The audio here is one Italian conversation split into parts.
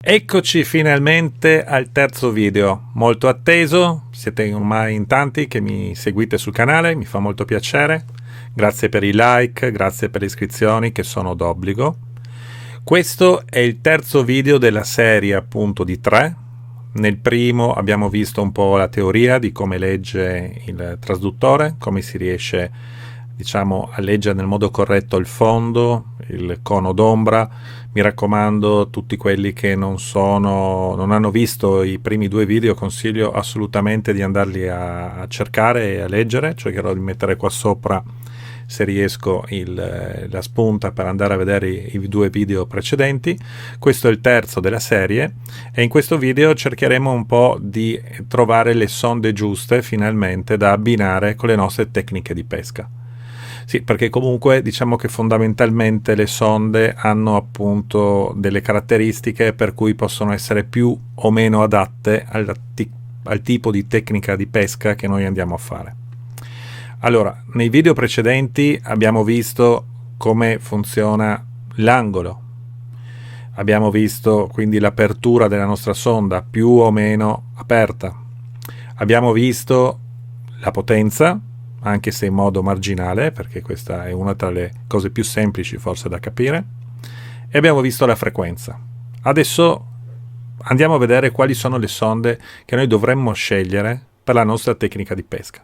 Eccoci finalmente al terzo video, molto atteso, siete ormai in tanti che mi seguite sul canale, mi fa molto piacere, grazie per i like, grazie per le iscrizioni che sono d'obbligo. Questo è il terzo video della serie appunto di 3. Nel primo abbiamo visto un po' la teoria di come legge il trasduttore, come si riesce a leggere nel modo corretto il fondo, il cono d'ombra. Mi raccomando, tutti quelli che non hanno visto i primi 2 video, consiglio assolutamente di andarli a cercare e a leggere. Cercherò di mettere qua sopra, se riesco, la spunta per andare a vedere i 2 video precedenti. Questo è il terzo della serie e in questo video cercheremo un po' di trovare le sonde giuste finalmente da abbinare con le nostre tecniche di pesca. Sì, perché comunque diciamo che fondamentalmente le sonde hanno appunto delle caratteristiche per cui possono essere più o meno adatte al tipo di tecnica di pesca che noi andiamo a fare. Allora, nei video precedenti abbiamo visto come funziona l'angolo, abbiamo visto quindi l'apertura della nostra sonda più o meno aperta, abbiamo visto la potenza, anche se in modo marginale, perché questa è una tra le cose più semplici forse da capire, e abbiamo visto la frequenza. Adesso andiamo a vedere quali sono le sonde che noi dovremmo scegliere per la nostra tecnica di pesca.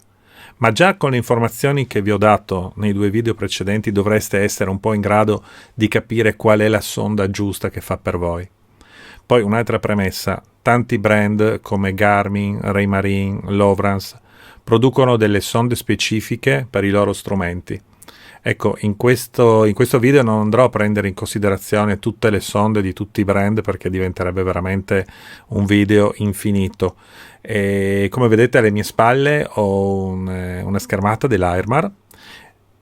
Ma già con le informazioni che vi ho dato nei 2 video precedenti dovreste essere un po' in grado di capire qual è la sonda giusta che fa per voi. Poi un'altra premessa: tanti brand come Garmin, Raymarine, Lowrance producono delle sonde specifiche per i loro strumenti. Ecco, in questo video non andrò a prendere in considerazione tutte le sonde di tutti i brand, perché diventerebbe veramente un video infinito. E come vedete alle mie spalle ho una schermata dell'Airmar.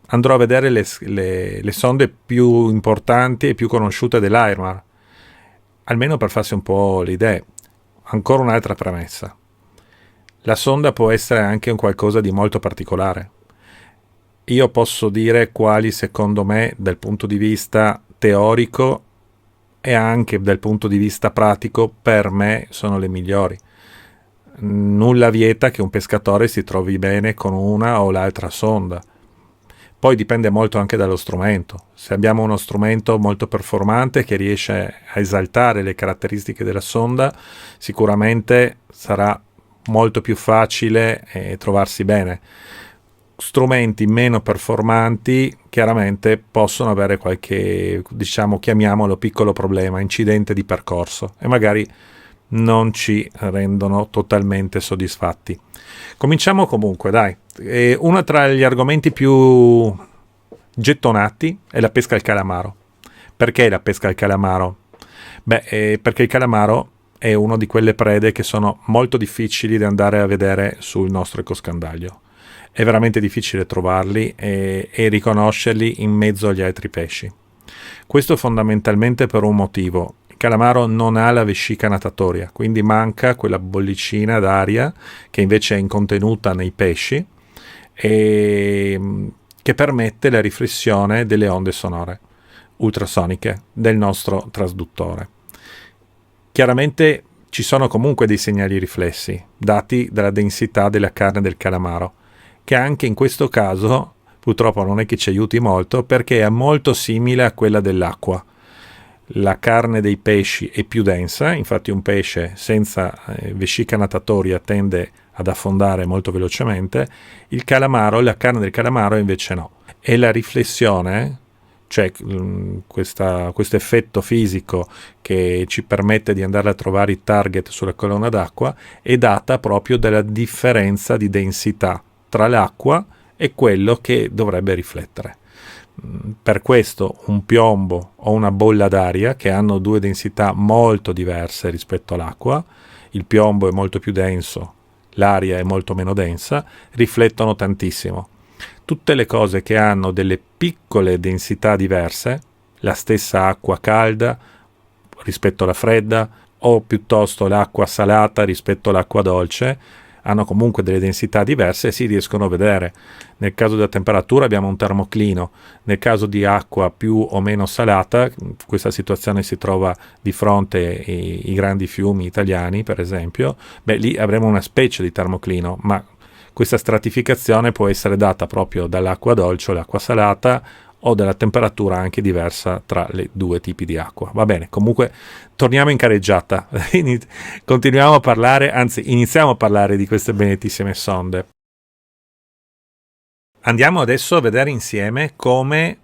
Andrò a vedere le sonde più importanti e più conosciute dell'Airmar, almeno per farsi un po' l'idea. Ancora un'altra premessa: la sonda può essere anche un qualcosa di molto particolare. Io posso dire quali secondo me dal punto di vista teorico e anche dal punto di vista pratico per me sono le migliori. Nulla vieta che un pescatore si trovi bene con una o l'altra sonda. Poi dipende molto anche dallo strumento. Se abbiamo uno strumento molto performante che riesce a esaltare le caratteristiche della sonda, sicuramente sarà molto più facile trovarsi bene. Strumenti meno performanti chiaramente possono avere qualche, chiamiamolo piccolo problema, incidente di percorso, e magari non ci rendono totalmente soddisfatti. Cominciamo comunque, dai. Uno tra gli argomenti più gettonati è la pesca al calamaro. Perché la pesca al calamaro? Perché il calamaro è una di quelle prede che sono molto difficili da andare a vedere sul nostro ecoscandaglio. È veramente difficile trovarli e riconoscerli in mezzo agli altri pesci. Questo fondamentalmente per un motivo: il calamaro non ha la vescica natatoria, quindi manca quella bollicina d'aria che invece è contenuta nei pesci e che permette la riflessione delle onde sonore ultrasoniche del nostro trasduttore. Chiaramente ci sono comunque dei segnali riflessi dati dalla densità della carne del calamaro, che anche in questo caso purtroppo non è che ci aiuti molto, perché è molto simile a quella dell'acqua. La carne dei pesci è più densa, infatti un pesce senza vescica natatoria tende ad affondare molto velocemente. La carne del calamaro invece no. E la riflessione, cioè questo effetto fisico che ci permette di andare a trovare i target sulla colonna d'acqua, è data proprio dalla differenza di densità tra l'acqua e quello che dovrebbe riflettere. Per questo un piombo o una bolla d'aria, che hanno 2 densità molto diverse rispetto all'acqua, il piombo è molto più denso, l'aria è molto meno densa, riflettono tantissimo. Tutte le cose che hanno delle piccole densità diverse, la stessa acqua calda rispetto alla fredda, o piuttosto l'acqua salata rispetto all'acqua dolce, hanno comunque delle densità diverse e si riescono a vedere. Nel caso della temperatura abbiamo un termoclino, nel caso di acqua più o meno salata, questa situazione si trova di fronte ai grandi fiumi italiani, per esempio, beh, lì avremo una specie di termoclino, ma questa stratificazione può essere data proprio dall'acqua dolce o l'acqua salata, o della temperatura anche diversa tra le due tipi di acqua. Va bene, comunque torniamo in careggiata, continuiamo a parlare, anzi iniziamo a parlare di queste benedettissime sonde. Andiamo adesso a vedere insieme come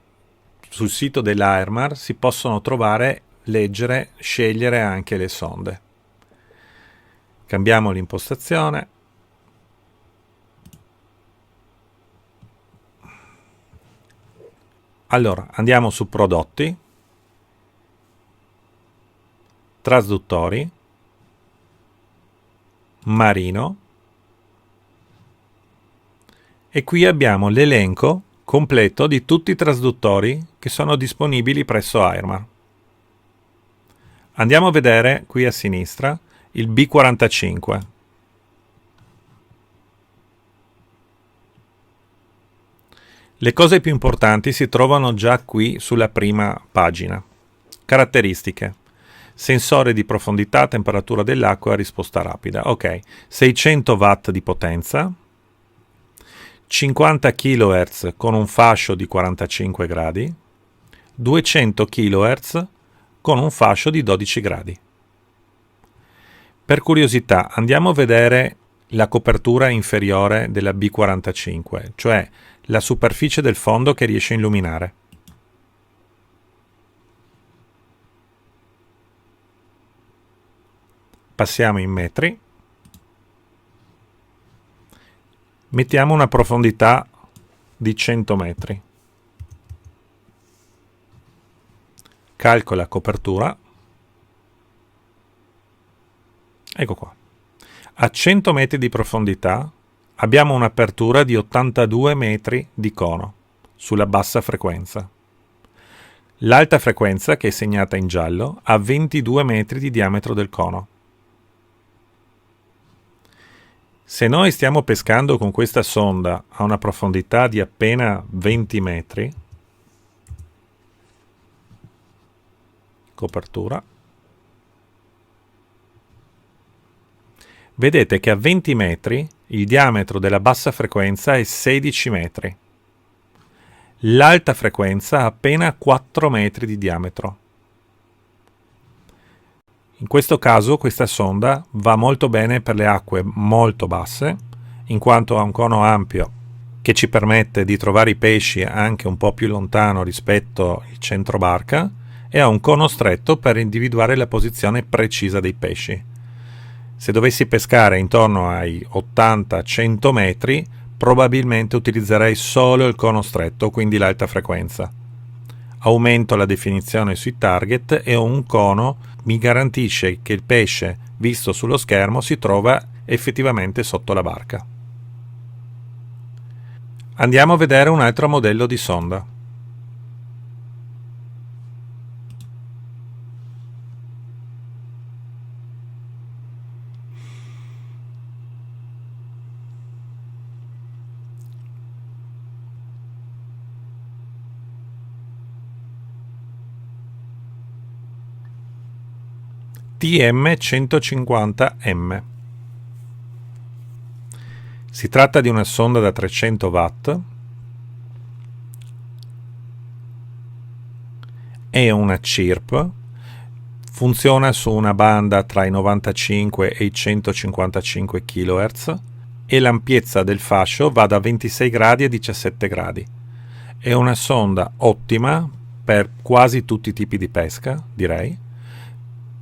sul sito dell'AERMAR si possono trovare, leggere, scegliere anche le sonde. Cambiamo l'impostazione. Allora, andiamo su prodotti, trasduttori, marino, e qui abbiamo l'elenco completo di tutti i trasduttori che sono disponibili presso AERMAR. Andiamo a vedere qui a sinistra il B45. Le cose più importanti si trovano già qui sulla prima pagina. Caratteristiche. Sensore di profondità, temperatura dell'acqua, risposta rapida. Ok, 600 watt di potenza, 50 kHz con un fascio di 45 gradi, 200 kHz con un fascio di 12 gradi. Per curiosità, andiamo a vedere la copertura inferiore della B45, cioè la superficie del fondo che riesce a illuminare. Passiamo in metri. Mettiamo una profondità di 100 metri. Calcola copertura. Ecco qua. A 100 metri di profondità abbiamo un'apertura di 82 metri di cono sulla bassa frequenza. L'alta frequenza, che è segnata in giallo, ha 22 metri di diametro del cono. Se noi stiamo pescando con questa sonda a una profondità di appena 20 metri, copertura, vedete che a 20 metri il diametro della bassa frequenza è 16 metri. L'alta frequenza ha appena 4 metri di diametro. In questo caso questa sonda va molto bene per le acque molto basse, in quanto ha un cono ampio che ci permette di trovare i pesci anche un po' più lontano rispetto al centro barca, e ha un cono stretto per individuare la posizione precisa dei pesci. Se dovessi pescare intorno ai 80-100 metri, probabilmente utilizzerei solo il cono stretto, quindi l'alta frequenza. Aumento la definizione sui target e un cono mi garantisce che il pesce visto sullo schermo si trova effettivamente sotto la barca. Andiamo a vedere un altro modello di sonda. TM150M. Si tratta di una sonda da 300 watt, è una CIRP, funziona su una banda tra i 95 e i 155 kHz e l'ampiezza del fascio va da 26 gradi a 17 gradi. È una sonda ottima per quasi tutti i tipi di pesca, direi.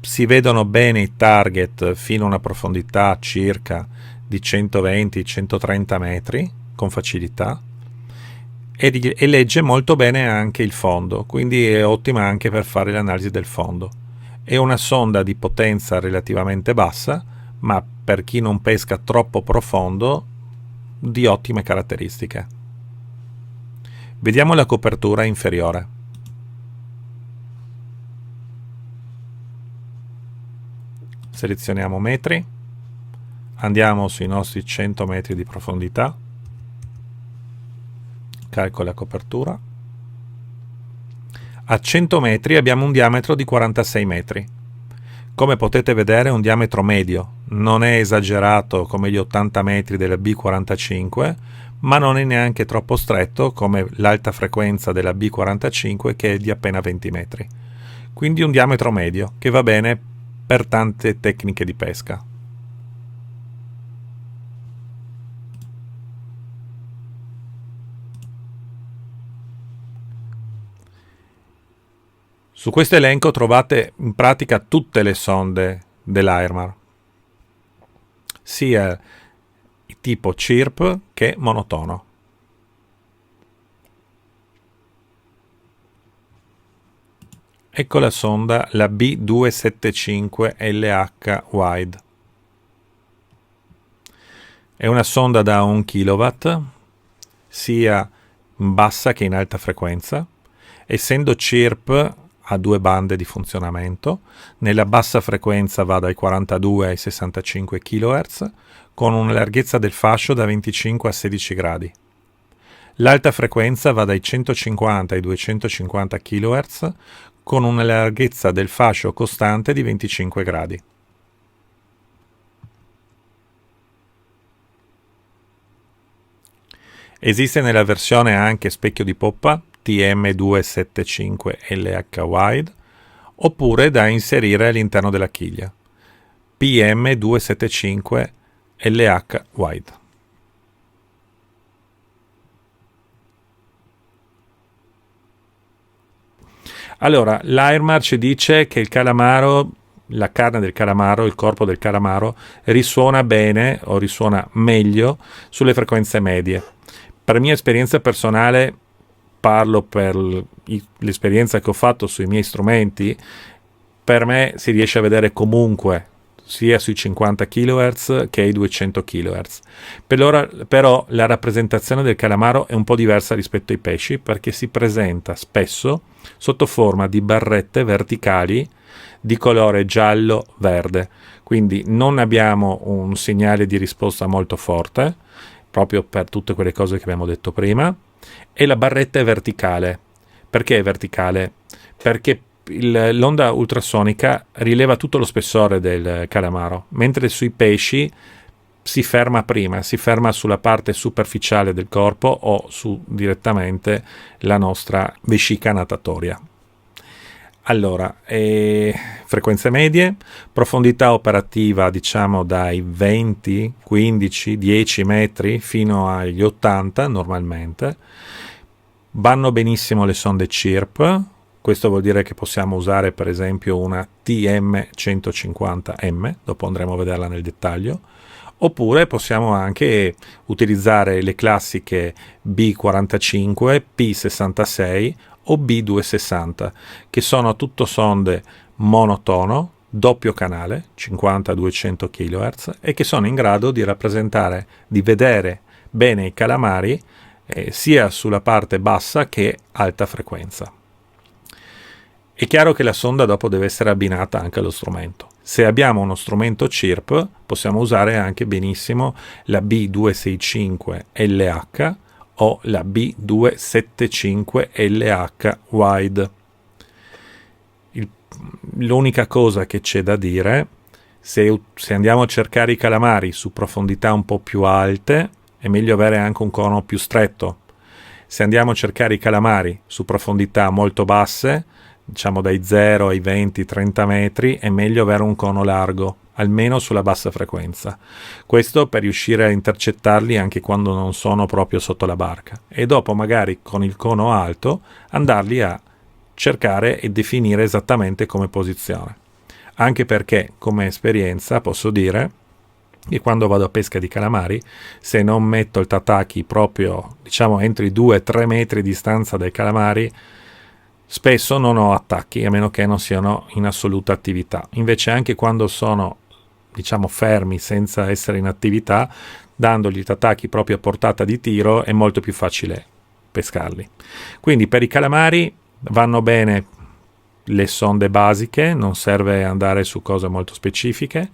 Si vedono bene i target fino a una profondità circa di 120-130 metri con facilità, e legge molto bene anche il fondo, quindi è ottima anche per fare l'analisi del fondo. È una sonda di potenza relativamente bassa, ma per chi non pesca troppo profondo di ottime caratteristiche. Vediamo la copertura inferiore. Selezioniamo metri, andiamo sui nostri 100 metri di profondità, carico la copertura. A 100 metri abbiamo un diametro di 46 metri. Come potete vedere è un diametro medio, non è esagerato come gli 80 metri della B45, ma non è neanche troppo stretto come l'alta frequenza della B45 che è di appena 20 metri. Quindi un diametro medio che va bene per tante tecniche di pesca. Su questo elenco trovate in pratica tutte le sonde dell'Airmar, sia tipo CIRP che monotono. Ecco la sonda, la B275LH Wide. È una sonda da 1 kW, sia in bassa che in alta frequenza. Essendo CIRP ha 2 bande di funzionamento, nella bassa frequenza va dai 42 ai 65 kHz, con una larghezza del fascio da 25 a 16 gradi. L'alta frequenza va dai 150 ai 250 kHz, con una larghezza del fascio costante di 25 gradi. Esiste nella versione anche specchio di poppa TM275LH Wide, oppure da inserire all'interno della chiglia PM275LH Wide. Allora, l'Airmar ci dice che il calamaro, la carne del calamaro, il corpo del calamaro risuona bene o risuona meglio sulle frequenze medie. Per mia esperienza personale, parlo per l'esperienza che ho fatto sui miei strumenti, per me si riesce a vedere comunque sia sui 50 kHz che ai 200 kHz. Però la rappresentazione del calamaro è un po' diversa rispetto ai pesci, perché si presenta spesso sotto forma di barrette verticali di colore giallo-verde, quindi non abbiamo un segnale di risposta molto forte, proprio per tutte quelle cose che abbiamo detto prima, e la barretta è verticale. Perché è verticale? Perché l'onda ultrasonica rileva tutto lo spessore del calamaro, mentre sui pesci si ferma prima, si ferma sulla parte superficiale del corpo o su direttamente la nostra vescica natatoria. Allora, frequenze medie, profondità operativa diciamo dai 20, 15, 10 metri fino agli 80 normalmente. Vanno benissimo le sonde CIRP, questo vuol dire che possiamo usare per esempio una TM150M, dopo andremo a vederla nel dettaglio, oppure possiamo anche utilizzare le classiche B45, P66 o B260, che sono tutto sonde monotono, doppio canale, 50-200 kHz, e che sono in grado di rappresentare, di vedere bene i calamari sia sulla parte bassa che alta frequenza. È chiaro che la sonda dopo deve essere abbinata anche allo strumento. Se abbiamo uno strumento CIRP possiamo usare anche benissimo la B265LH o la B275LH Wide. L'unica cosa che c'è da dire, se andiamo a cercare i calamari su profondità un po' più alte, è meglio avere anche un cono più stretto. Se andiamo a cercare i calamari su profondità molto basse, diciamo dai 0 ai 20-30 metri, è meglio avere un cono largo, almeno sulla bassa frequenza. Questo per riuscire a intercettarli anche quando non sono proprio sotto la barca. E dopo magari con il cono alto andarli a cercare e definire esattamente come posizione. Anche perché, come esperienza, posso dire che quando vado a pesca di calamari, se non metto il tataki proprio, diciamo, entro i 2-3 metri di distanza dai calamari, spesso non ho attacchi, a meno che non siano in assoluta attività. Invece anche quando sono, diciamo, fermi senza essere in attività, dandogli i tataki proprio a portata di tiro, è molto più facile pescarli. Quindi per i calamari vanno bene le sonde basiche, non serve andare su cose molto specifiche.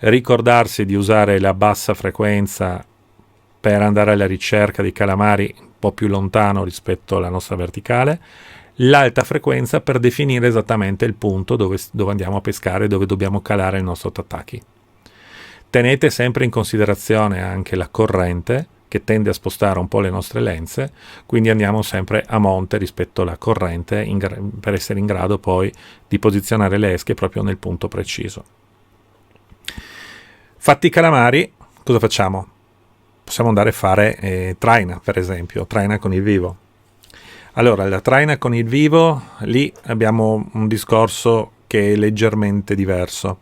ricordarsi di usare la bassa frequenza per andare alla ricerca di calamari un po' più lontano rispetto alla nostra verticale, l'alta frequenza per definire esattamente il punto dove andiamo a pescare, dove dobbiamo calare il nostro tataki. Tenete sempre in considerazione anche la corrente, che tende a spostare un po' le nostre lenze, quindi andiamo sempre a monte rispetto alla corrente per essere in grado poi di posizionare le esche proprio nel punto preciso. Fatti i calamari, cosa facciamo? Possiamo andare a fare traina, per esempio, traina con il vivo. Allora, la traina con il vivo, lì abbiamo un discorso che è leggermente diverso.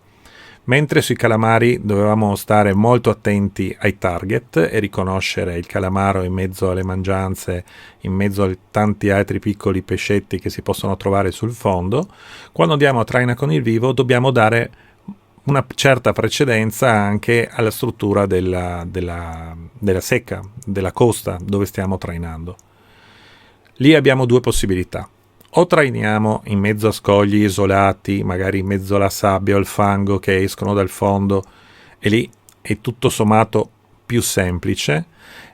Mentre sui calamari dovevamo stare molto attenti ai target e riconoscere il calamaro in mezzo alle mangianze, in mezzo a tanti altri piccoli pescetti che si possono trovare sul fondo, quando andiamo a traina con il vivo dobbiamo dare una certa precedenza anche alla struttura della secca, della costa dove stiamo trainando. Lì abbiamo due possibilità: o trainiamo in mezzo a scogli isolati, magari in mezzo alla sabbia o al fango che escono dal fondo, e lì è tutto sommato più semplice,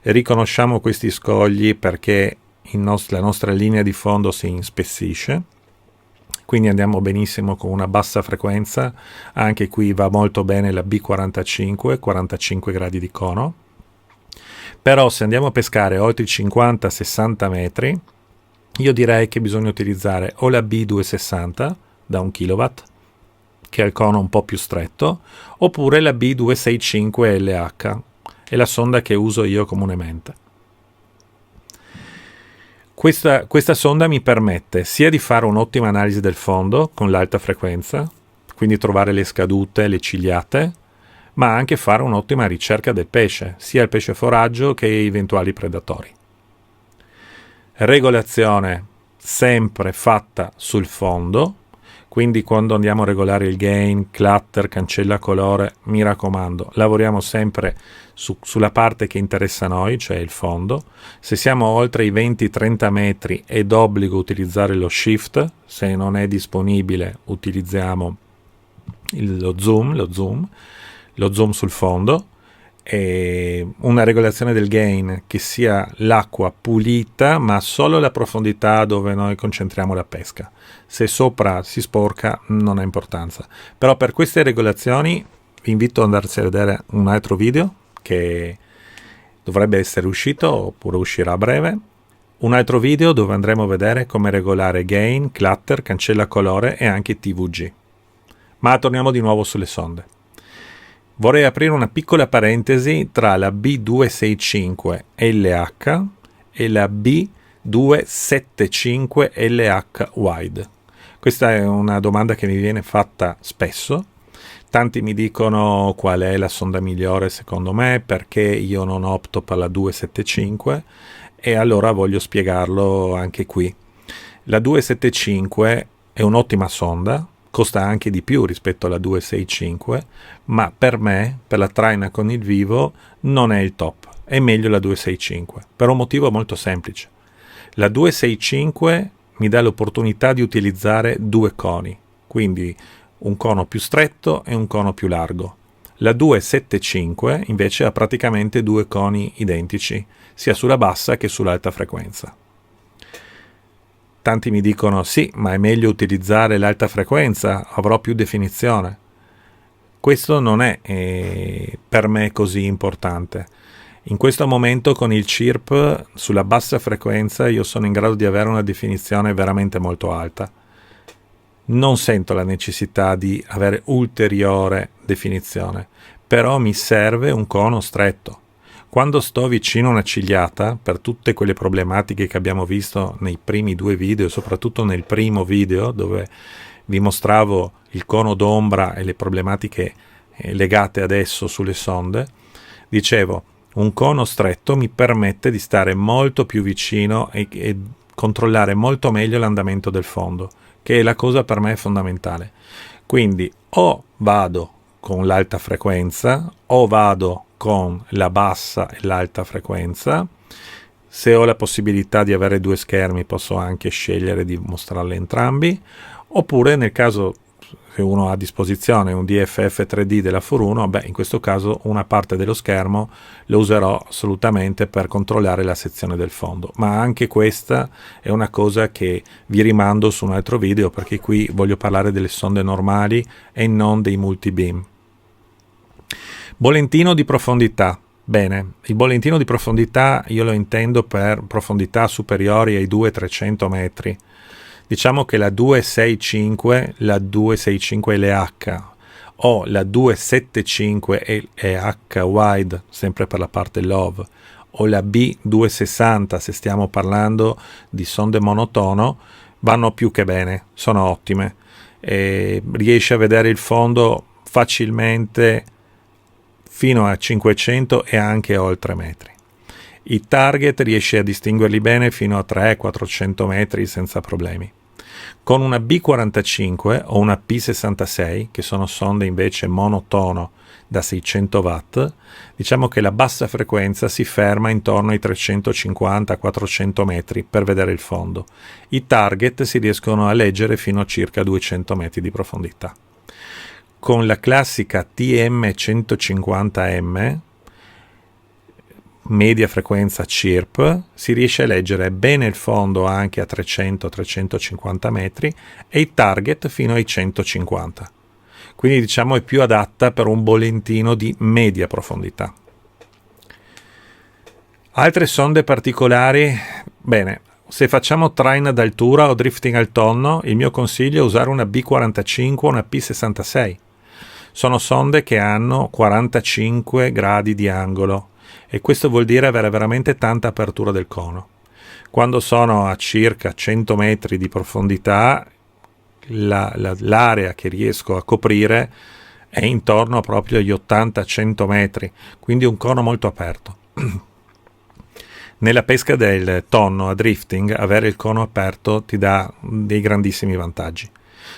riconosciamo questi scogli perché la nostra linea di fondo si inspessisce, quindi andiamo benissimo con una bassa frequenza. Anche qui va molto bene la B45, 45 gradi di cono. Però se andiamo a pescare oltre i 50-60 metri, io direi che bisogna utilizzare o la B260 da 1 kW, che ha il cono un po' più stretto, oppure la B265 LH, è la sonda che uso io comunemente. Questa sonda mi permette sia di fare un'ottima analisi del fondo con l'alta frequenza, quindi trovare le scadute, le cigliate, ma anche fare un'ottima ricerca del pesce, sia il pesce foraggio che eventuali predatori. Regolazione sempre fatta sul fondo, quindi quando andiamo a regolare il gain, clutter, cancella colore, mi raccomando, lavoriamo sempre sulla parte che interessa a noi, cioè il fondo. Se siamo oltre i 20-30 metri è d'obbligo utilizzare lo shift, se non è disponibile utilizziamo lo zoom sul fondo, e una regolazione del gain che sia l'acqua pulita, ma solo la profondità dove noi concentriamo la pesca. Se sopra si sporca non ha importanza. Però per queste regolazioni vi invito ad andarsi a vedere un altro video che dovrebbe essere uscito oppure uscirà a breve. Un altro video dove andremo a vedere come regolare gain, clutter, cancella colore e anche TVG. Ma torniamo di nuovo sulle sonde. Vorrei aprire una piccola parentesi tra la B265 LH e la B275 LH Wide. Questa è una domanda che mi viene fatta spesso. Tanti mi dicono qual è la sonda migliore secondo me, perché io non opto per la 275, e allora voglio spiegarlo anche qui. La 275 è un'ottima sonda, costa anche di più rispetto alla 265, ma per me, per la traina con il vivo, non è il top. È meglio la 265, per un motivo molto semplice. La 265 mi dà l'opportunità di utilizzare due coni, quindi un cono più stretto e un cono più largo. La 275 invece ha praticamente due coni identici, sia sulla bassa che sull'alta frequenza. Tanti mi dicono sì, ma è meglio utilizzare l'alta frequenza, avrò più definizione. Questo non è per me così importante. In questo momento con il CIRP sulla bassa frequenza io sono in grado di avere una definizione veramente molto alta. Non sento la necessità di avere ulteriore definizione, però mi serve un cono stretto. Quando sto vicino a una cigliata, per tutte quelle problematiche che abbiamo visto nei primi due video, soprattutto nel primo video dove vi mostravo il cono d'ombra e le problematiche legate adesso sulle sonde, dicevo, un cono stretto mi permette di stare molto più vicino e controllare molto meglio l'andamento del fondo, che è la cosa per me fondamentale. Quindi o vado con l'alta frequenza o vado con la bassa e l'alta frequenza. Se ho la possibilità di avere due schermi posso anche scegliere di mostrarli entrambi, oppure nel caso se uno ha a disposizione un DFF 3D della FOR1, beh, in questo caso una parte dello schermo lo userò assolutamente per controllare la sezione del fondo, ma anche questa è una cosa che vi rimando su un altro video, perché qui voglio parlare delle sonde normali e non dei multibeam. Bolentino di profondità. Bene, il bolentino di profondità io lo intendo per profondità superiori ai 200-300 metri. Diciamo che la 265, la 265 LH o la 275 LH wide, sempre per la parte LOV, o la B260 se stiamo parlando di sonde monotono, vanno più che bene, sono ottime. E riesci a vedere il fondo facilmente fino a 500 e anche oltre metri. I target riesci a distinguerli bene fino a 300-400 metri senza problemi. Con una B45 o una P66, che sono sonde invece monotono da 600 watt, diciamo che la bassa frequenza si ferma intorno ai 350-400 metri per vedere il fondo. I target si riescono a leggere fino a circa 200 metri di profondità. Con la classica TM150M, media frequenza CIRP, si riesce a leggere bene il fondo anche a 300-350 metri e i target fino ai 150. Quindi diciamo è più adatta per un bolentino di media profondità. Altre sonde particolari, bene, se facciamo train ad altura o drifting al tonno, il mio consiglio è usare una B45 o una P66. Sono sonde che hanno 45 gradi di angolo e questo vuol dire avere veramente tanta apertura del cono. Quando sono a circa 100 metri di profondità, l'area che riesco a coprire è intorno proprio agli 80-100 metri, quindi un cono molto aperto. Nella pesca del tonno a drifting, avere il cono aperto ti dà dei grandissimi vantaggi.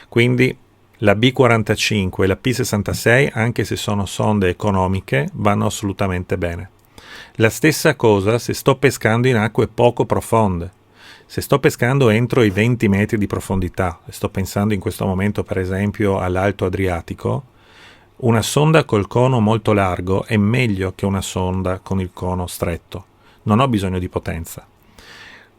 Quindi la B45 e la P66, anche se sono sonde economiche, vanno assolutamente bene. La stessa cosa se sto pescando in acque poco profonde. Se sto pescando entro i 20 metri di profondità, e sto pensando in questo momento per esempio all'Alto Adriatico, una sonda col cono molto largo è meglio che una sonda con il cono stretto. Non ho bisogno di potenza.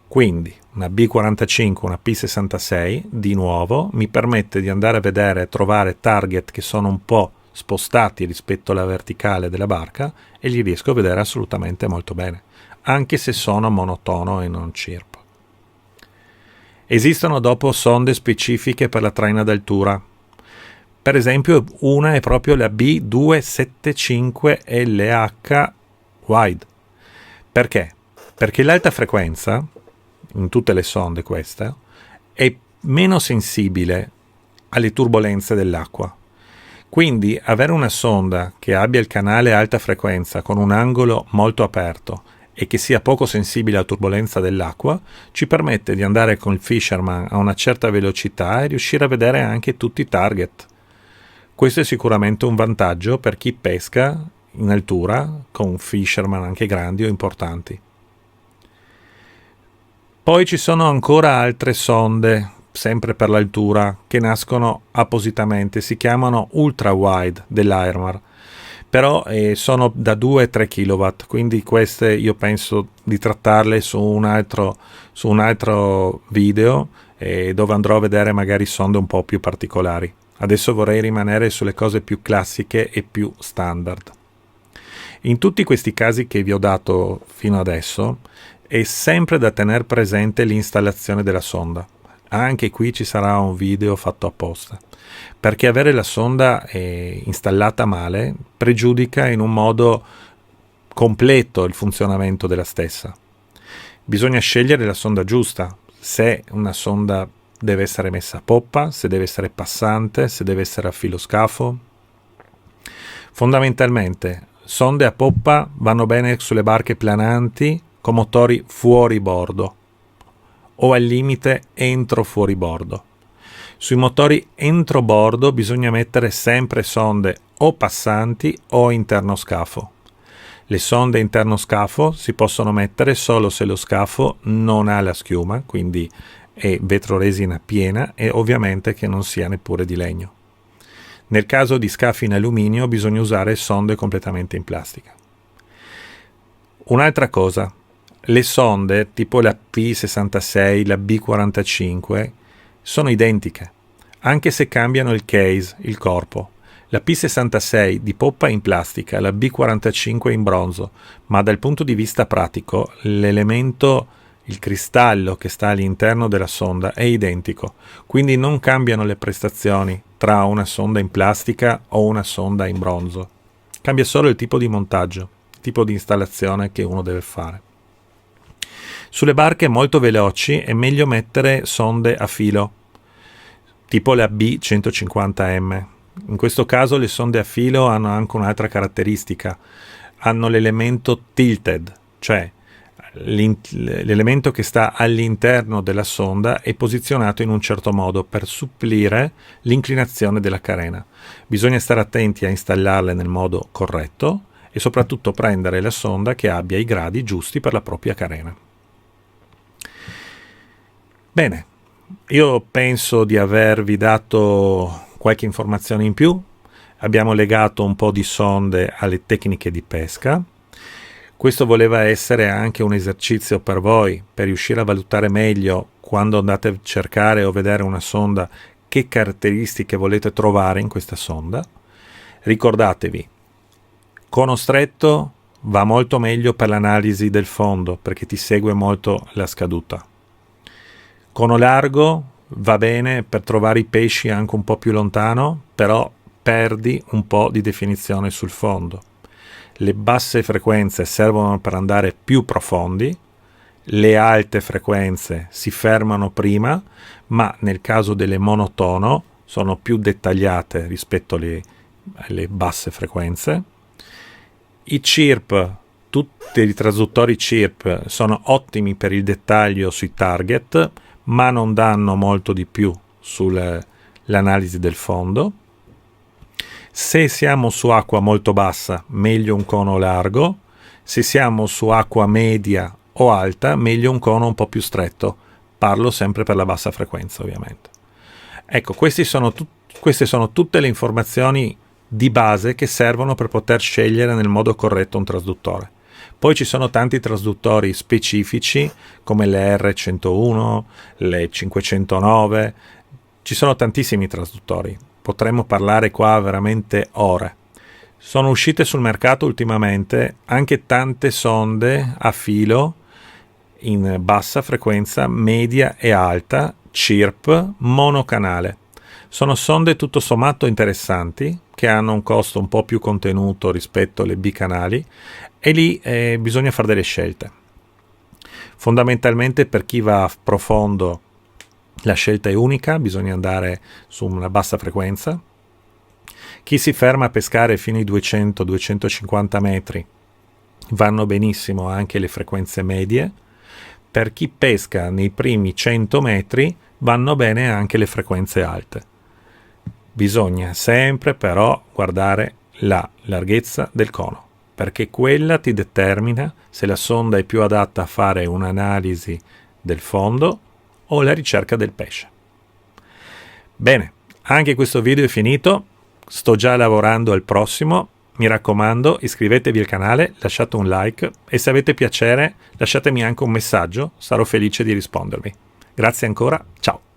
Quindi una B45, una P66, di nuovo, mi permette di andare a vedere e trovare target che sono un po' spostati rispetto alla verticale della barca e li riesco a vedere assolutamente molto bene, anche se sono monotono e non CIRP. Esistono dopo sonde specifiche per la traina d'altura. Per esempio una è proprio la B275LH wide. Perché? Perché l'alta frequenza, in tutte le sonde queste, è meno sensibile alle turbolenze dell'acqua. Quindi avere una sonda che abbia il canale alta frequenza con un angolo molto aperto e che sia poco sensibile alla turbolenza dell'acqua ci permette di andare con il fisherman a una certa velocità e riuscire a vedere anche tutti i target. Questo è sicuramente un vantaggio per chi pesca in altura con fisherman anche grandi o importanti. Poi ci sono ancora altre sonde, sempre per l'altura, che nascono appositamente, si chiamano ultra wide dell'Airmar, però sono da 2-3 kW, quindi queste io penso di trattarle su un altro video dove andrò a vedere magari sonde un po' più particolari. Adesso vorrei rimanere sulle cose più classiche e più standard. In tutti questi casi che vi ho dato fino adesso è sempre da tenere presente l'installazione della sonda. Anche qui ci sarà un video fatto apposta, perché avere la sonda installata male pregiudica in un modo completo il funzionamento della stessa. Bisogna scegliere la sonda giusta, se una sonda deve essere messa a poppa, se deve essere passante, se deve essere a filoscafo. Fondamentalmente sonde a poppa vanno bene sulle barche plananti con motori fuori bordo o al limite entro fuori bordo. Sui motori entro bordo bisogna mettere sempre sonde o passanti o interno scafo. Le sonde interno scafo si possono mettere solo se lo scafo non ha la schiuma, quindi è vetroresina piena e ovviamente che non sia neppure di legno. Nel caso di scafi in alluminio bisogna usare sonde completamente in plastica. Un'altra cosa, le sonde tipo la P66, la B45 sono identiche, anche se cambiano il case, il corpo. La P66 di poppa è in plastica, la B45 è in bronzo, ma dal punto di vista pratico l'elemento, il cristallo che sta all'interno della sonda è identico, quindi non cambiano le prestazioni tra una sonda in plastica o una sonda in bronzo. Cambia solo il tipo di montaggio, il tipo di installazione che uno deve fare. Sulle barche molto veloci è meglio mettere sonde a filo, tipo la B150M. In questo caso le sonde a filo hanno anche un'altra caratteristica, hanno l'elemento tilted, cioè l'elemento che sta all'interno della sonda è posizionato in un certo modo per supplire l'inclinazione della carena. Bisogna stare attenti a installarle nel modo corretto e soprattutto prendere la sonda che abbia i gradi giusti per la propria carena. Bene, io penso di avervi dato qualche informazione in più. Abbiamo legato un po' di sonde alle tecniche di pesca. Questo voleva essere anche un esercizio per voi, per riuscire a valutare meglio quando andate a cercare o vedere una sonda che caratteristiche volete trovare in questa sonda. Ricordatevi, cono stretto va molto meglio per l'analisi del fondo perché ti segue molto la scaduta. Cono largo va bene per trovare i pesci anche un po' più lontano, però perdi un po' di definizione sul fondo. Le basse frequenze servono per andare più profondi, le alte frequenze si fermano prima, ma nel caso delle monotono sono più dettagliate rispetto alle basse frequenze. I CIRP, tutti i trasduttori CIRP sono ottimi per il dettaglio sui target, ma non danno molto di più sull'analisi del fondo. Se siamo su acqua molto bassa, meglio un cono largo. Se siamo su acqua media o alta, meglio un cono un po' più stretto. Parlo sempre per la bassa frequenza, ovviamente. Ecco, queste sono tutte le informazioni di base che servono per poter scegliere nel modo corretto un trasduttore. Poi ci sono tanti trasduttori specifici come le R101, le 509, ci sono tantissimi trasduttori, potremmo parlare qua veramente ore. Sono uscite sul mercato ultimamente anche tante sonde a filo in bassa frequenza, media e alta, CIRP, monocanale. Sono sonde tutto sommato interessanti, che hanno un costo un po' più contenuto rispetto alle bicanali, e lì bisogna fare delle scelte. Fondamentalmente per chi va a profondo la scelta è unica, bisogna andare su una bassa frequenza. Chi si ferma a pescare fino ai 200-250 metri vanno benissimo anche le frequenze medie. Per chi pesca nei primi 100 metri vanno bene anche le frequenze alte. Bisogna sempre però guardare la larghezza del cono, perché quella ti determina se la sonda è più adatta a fare un'analisi del fondo o la ricerca del pesce. Bene, anche questo video è finito, sto già lavorando al prossimo. Mi raccomando, iscrivetevi al canale, lasciate un like e se avete piacere lasciatemi anche un messaggio, sarò felice di rispondervi. Grazie ancora, ciao!